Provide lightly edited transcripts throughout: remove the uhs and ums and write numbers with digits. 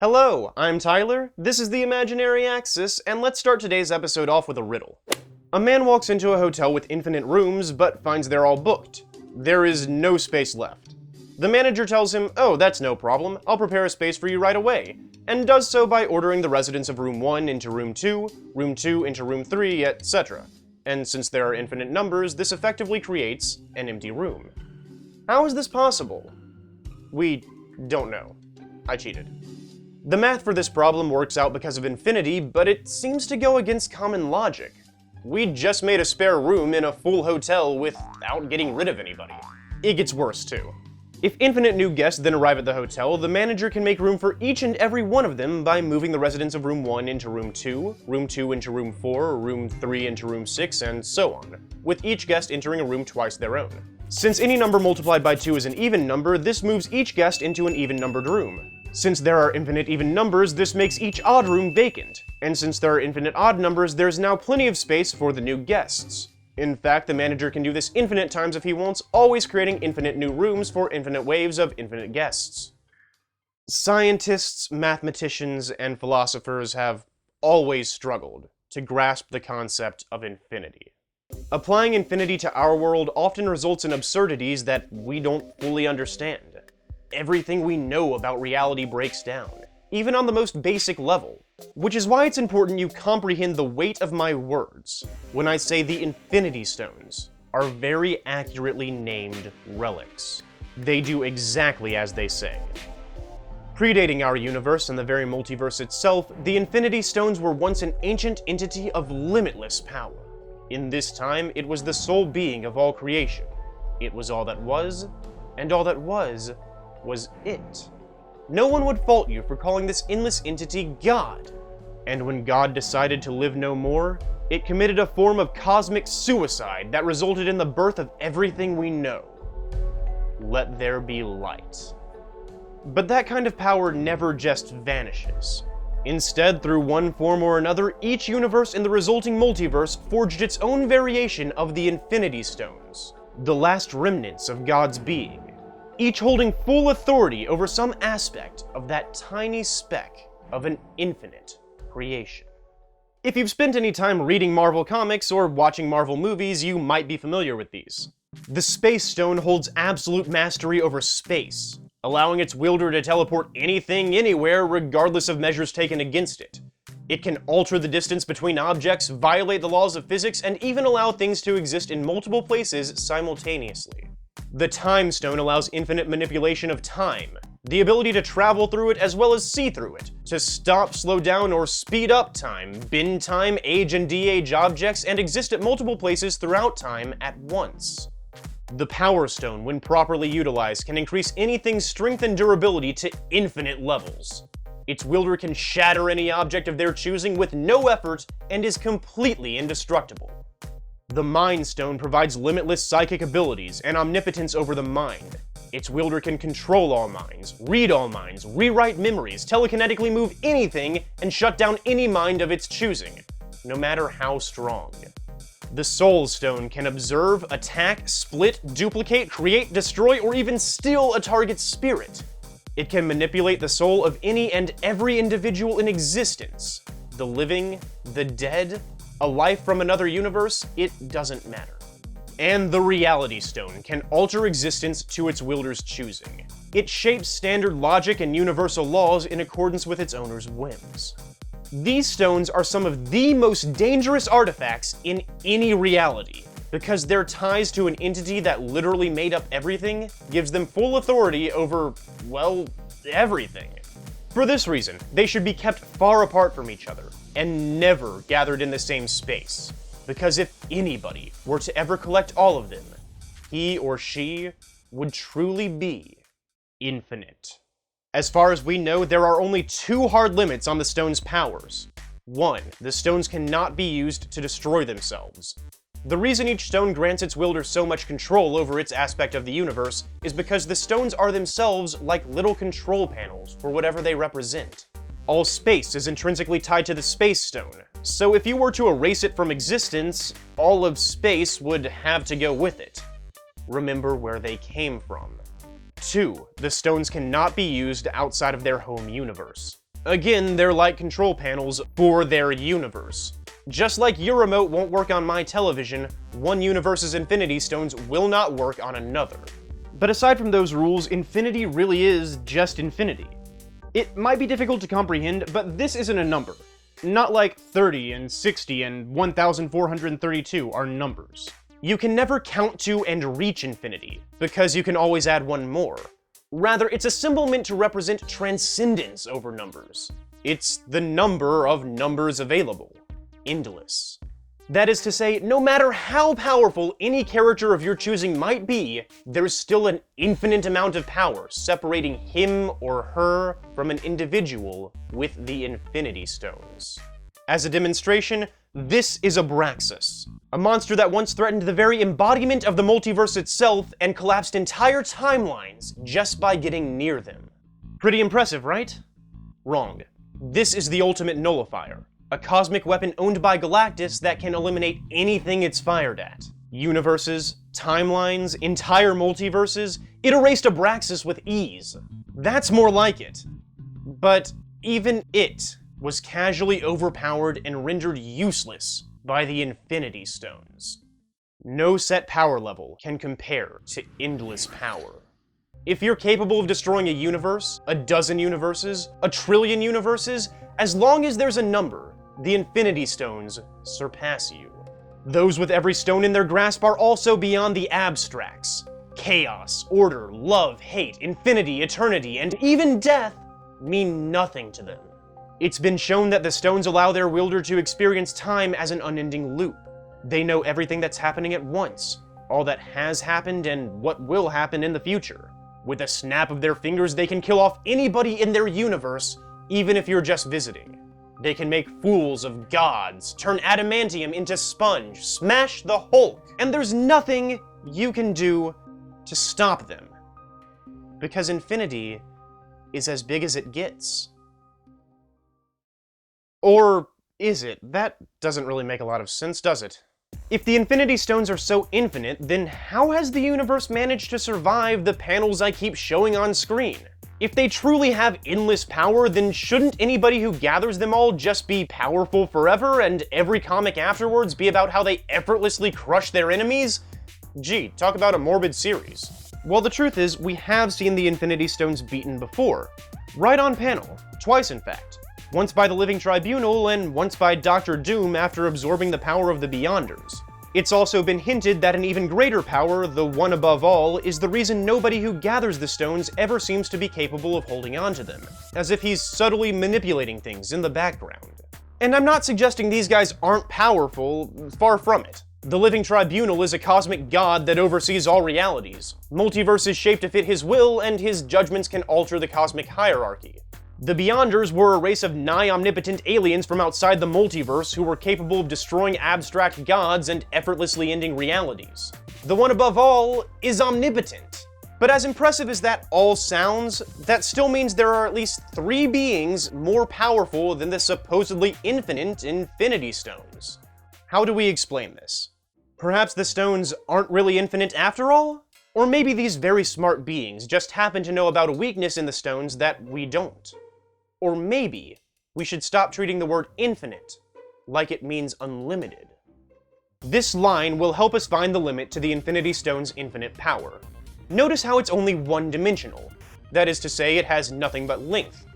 Hello, I'm Tyler, this is the Imaginary Axis, and let's start today's episode off with a riddle. A man walks into a hotel with infinite rooms, but finds they're all booked. There is no space left. The manager tells him, "Oh, that's no problem, I'll prepare a space for you right away," and does so by ordering the residents of room 1 into room 2 into room 3, etc. And since there are infinite numbers, this effectively creates an empty room. How is this possible? We don't know. I cheated. The math for this problem works out because of infinity, but it seems to go against common logic. We just made a spare room in a full hotel without getting rid of anybody. It gets worse too. If infinite new guests then arrive at the hotel, the manager can make room for each and every one of them by moving the residents of room 1 into room 2 into room 4, room 3 into room 6, and so on, with each guest entering a room twice their own. Since any number multiplied by 2 is an even number, this moves each guest into an even-numbered room. Since there are infinite even numbers, this makes each odd room vacant. And since there are infinite odd numbers, there's now plenty of space for the new guests. In fact, the manager can do this infinite times if he wants, always creating infinite new rooms for infinite waves of infinite guests. Scientists, mathematicians, and philosophers have always struggled to grasp the concept of infinity. Applying infinity to our world often results in absurdities that we don't fully understand. Everything we know about reality breaks down, even on the most basic level, which is why it's important you comprehend the weight of my words when I say the Infinity Stones are very accurately named relics. They do exactly as they say. Predating our universe and the very multiverse itself, the Infinity Stones were once an ancient entity of limitless power. In this time, it was the sole being of all creation. It was all that was, and all that was it. No one would fault you for calling this endless entity God. And when God decided to live no more, it committed a form of cosmic suicide that resulted in the birth of everything we know. Let there be light. But that kind of power never just vanishes. Instead, through one form or another, each universe in the resulting multiverse forged its own variation of the Infinity Stones, the last remnants of God's being, each holding full authority over some aspect of that tiny speck of an infinite creation. If you've spent any time reading Marvel comics or watching Marvel movies, you might be familiar with these. The Space Stone holds absolute mastery over space, allowing its wielder to teleport anything anywhere regardless of measures taken against it. It can alter the distance between objects, violate the laws of physics, and even allow things to exist in multiple places simultaneously. The Time Stone allows infinite manipulation of time, the ability to travel through it as well as see through it, to stop, slow down, or speed up time, bend time, age and de-age objects, and exist at multiple places throughout time at once. The Power Stone, when properly utilized, can increase anything's strength and durability to infinite levels. Its wielder can shatter any object of their choosing with no effort and is completely indestructible. The Mind Stone provides limitless psychic abilities and omnipotence over the mind. Its wielder can control all minds, read all minds, rewrite memories, telekinetically move anything, and shut down any mind of its choosing, no matter how strong. The Soul Stone can observe, attack, split, duplicate, create, destroy, or even steal a target's spirit. It can manipulate the soul of any and every individual in existence. The living, the dead, a life from another universe, it doesn't matter. And the Reality Stone can alter existence to its wielder's choosing. It shapes standard logic and universal laws in accordance with its owner's whims. These stones are some of the most dangerous artifacts in any reality, because their ties to an entity that literally made up everything gives them full authority over, well, everything. For this reason, they should be kept far apart from each other, and never gathered in the same space, because if anybody were to ever collect all of them, he or she would truly be infinite. As far as we know, there are only 2 hard limits on the stone's powers. 1. The stones cannot be used to destroy themselves. The reason each stone grants its wielder so much control over its aspect of the universe is because the stones are themselves like little control panels for whatever they represent. All space is intrinsically tied to the Space Stone, so if you were to erase it from existence, all of space would have to go with it. Remember where they came from. 2. The stones cannot be used outside of their home universe. Again, they're like control panels for their universe. Just like your remote won't work on my television, one universe's infinity stones will not work on another. But aside from those rules, infinity really is just infinity. It might be difficult to comprehend, but this isn't a number. Not like 30 and 60 and 1432 are numbers. You can never count to and reach infinity, because you can always add one more. Rather, it's a symbol meant to represent transcendence over numbers. It's the number of numbers available. Endless. That is to say, no matter how powerful any character of your choosing might be, there's still an infinite amount of power separating him or her from an individual with the Infinity Stones. As a demonstration, this is Abraxas, a monster that once threatened the very embodiment of the multiverse itself and collapsed entire timelines just by getting near them. Pretty impressive, right? Wrong. This is the ultimate nullifier. A cosmic weapon owned by Galactus that can eliminate anything it's fired at. Universes, timelines, entire multiverses, it erased Abraxas with ease. That's more like it. But even it was casually overpowered and rendered useless by the Infinity Stones. No set power level can compare to endless power. If you're capable of destroying a universe, a dozen universes, a trillion universes, as long as there's a number, the Infinity Stones surpass you. Those with every stone in their grasp are also beyond the abstracts. Chaos, order, love, hate, infinity, eternity, and even death mean nothing to them. It's been shown that the stones allow their wielder to experience time as an unending loop. They know everything that's happening at once, all that has happened and what will happen in the future. With a snap of their fingers, they can kill off anybody in their universe, even if you're just visiting. They can make fools of gods, turn adamantium into sponge, smash the Hulk, and there's nothing you can do to stop them. Because infinity is as big as it gets. Or is it? That doesn't really make a lot of sense, does it? If the Infinity Stones are so infinite, then how has the universe managed to survive the panels I keep showing on screen? If they truly have endless power, then shouldn't anybody who gathers them all just be powerful forever, and every comic afterwards be about how they effortlessly crush their enemies? Gee, talk about a morbid series. Well, the truth is, we have seen the Infinity Stones beaten before. Right on panel. Twice, in fact. Once by the Living Tribunal, and once by Dr. Doom after absorbing the power of the Beyonders. It's also been hinted that an even greater power, the one above all, is the reason nobody who gathers the stones ever seems to be capable of holding on to them, as if he's subtly manipulating things in the background. And I'm not suggesting these guys aren't powerful, far from it. The Living Tribunal is a cosmic god that oversees all realities. Multiverses shape to fit his will, and his judgments can alter the cosmic hierarchy. The Beyonders were a race of nigh-omnipotent aliens from outside the multiverse who were capable of destroying abstract gods and effortlessly ending realities. The one above all is omnipotent. But as impressive as that all sounds, that still means there are at least 3 beings more powerful than the supposedly infinite Infinity Stones. How do we explain this? Perhaps the stones aren't really infinite after all? Or maybe these very smart beings just happen to know about a weakness in the stones that we don't. Or maybe we should stop treating the word infinite like it means unlimited. This line will help us find the limit to the Infinity Stone's infinite power. Notice how it's only one-dimensional. That is to say, it has nothing but length.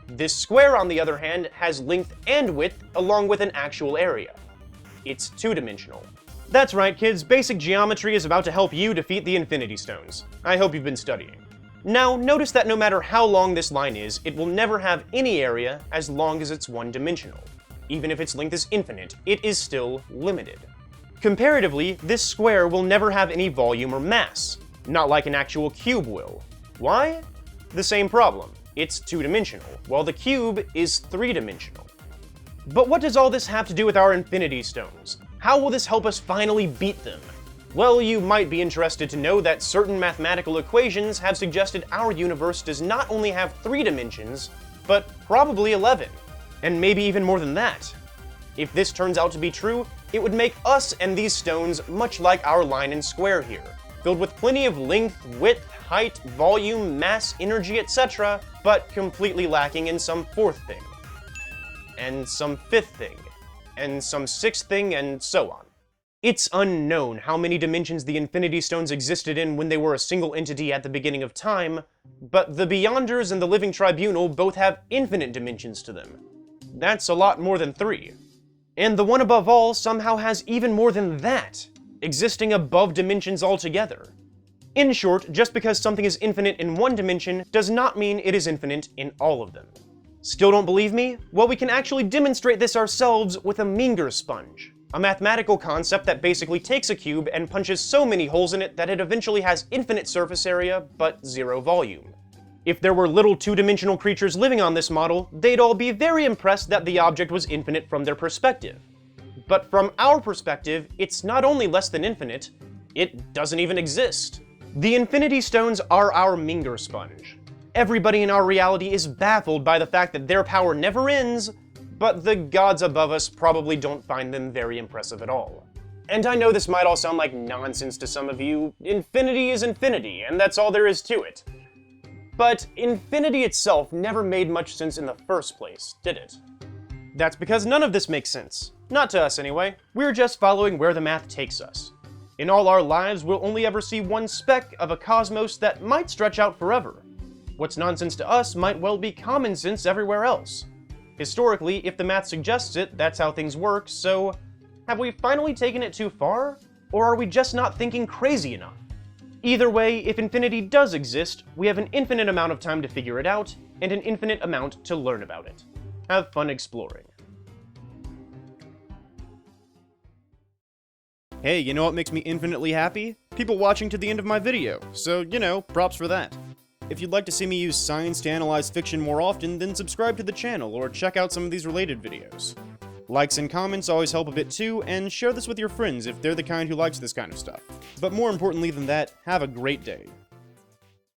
This square, on the other hand, has length and width along with an actual area. It's two-dimensional. That's right, kids, basic geometry is about to help you defeat the Infinity Stones. I hope you've been studying. Now, notice that no matter how long this line is, it will never have any area as long as it's one-dimensional. Even if its length is infinite, it is still limited. Comparatively, this square will never have any volume or mass, not like an actual cube will. Why? The same problem. It's two-dimensional, while the cube is three-dimensional. But what does all this have to do with our Infinity Stones? How will this help us finally beat them? Well, you might be interested to know that certain mathematical equations have suggested our universe does not only have 3 dimensions, but probably 11, and maybe even more than that. If this turns out to be true, it would make us and these stones much like our line and square here. filled with plenty of length, width, height, volume, mass, energy, etc., but completely lacking in some fourth thing, and some fifth thing, and some sixth thing, and so on. It's unknown how many dimensions the Infinity Stones existed in when they were a single entity at the beginning of time, but the Beyonders and the Living Tribunal both have infinite dimensions to them. That's a lot more than 3. And the one above all somehow has even more than that, existing above dimensions altogether. In short, just because something is infinite in one dimension does not mean it is infinite in all of them. Still don't believe me? Well, we can actually demonstrate this ourselves with a Menger sponge, a mathematical concept that basically takes a cube and punches so many holes in it that it eventually has infinite surface area, but 0 volume. If there were little two-dimensional creatures living on this model, they'd all be very impressed that the object was infinite from their perspective. But from our perspective, it's not only less than infinite, it doesn't even exist. The Infinity Stones are our Menger sponge. Everybody in our reality is baffled by the fact that their power never ends, but the gods above us probably don't find them very impressive at all. And I know this might all sound like nonsense to some of you. Infinity is infinity, and that's all there is to it. But infinity itself never made much sense in the first place, did it? That's because none of this makes sense. Not to us, anyway. We're just following where the math takes us. In all our lives, we'll only ever see one speck of a cosmos that might stretch out forever. What's nonsense to us might well be common sense everywhere else. Historically, if the math suggests it, that's how things work, so have we finally taken it too far? Or are we just not thinking crazy enough? Either way, if infinity does exist, we have an infinite amount of time to figure it out, and an infinite amount to learn about it. Have fun exploring. Hey, you know what makes me infinitely happy? People watching to the end of my video, so, props for that. If you'd like to see me use science to analyze fiction more often, then subscribe to the channel or check out some of these related videos. Likes and comments always help a bit too, and share this with your friends if they're the kind who likes this kind of stuff. But more importantly than that, have a great day.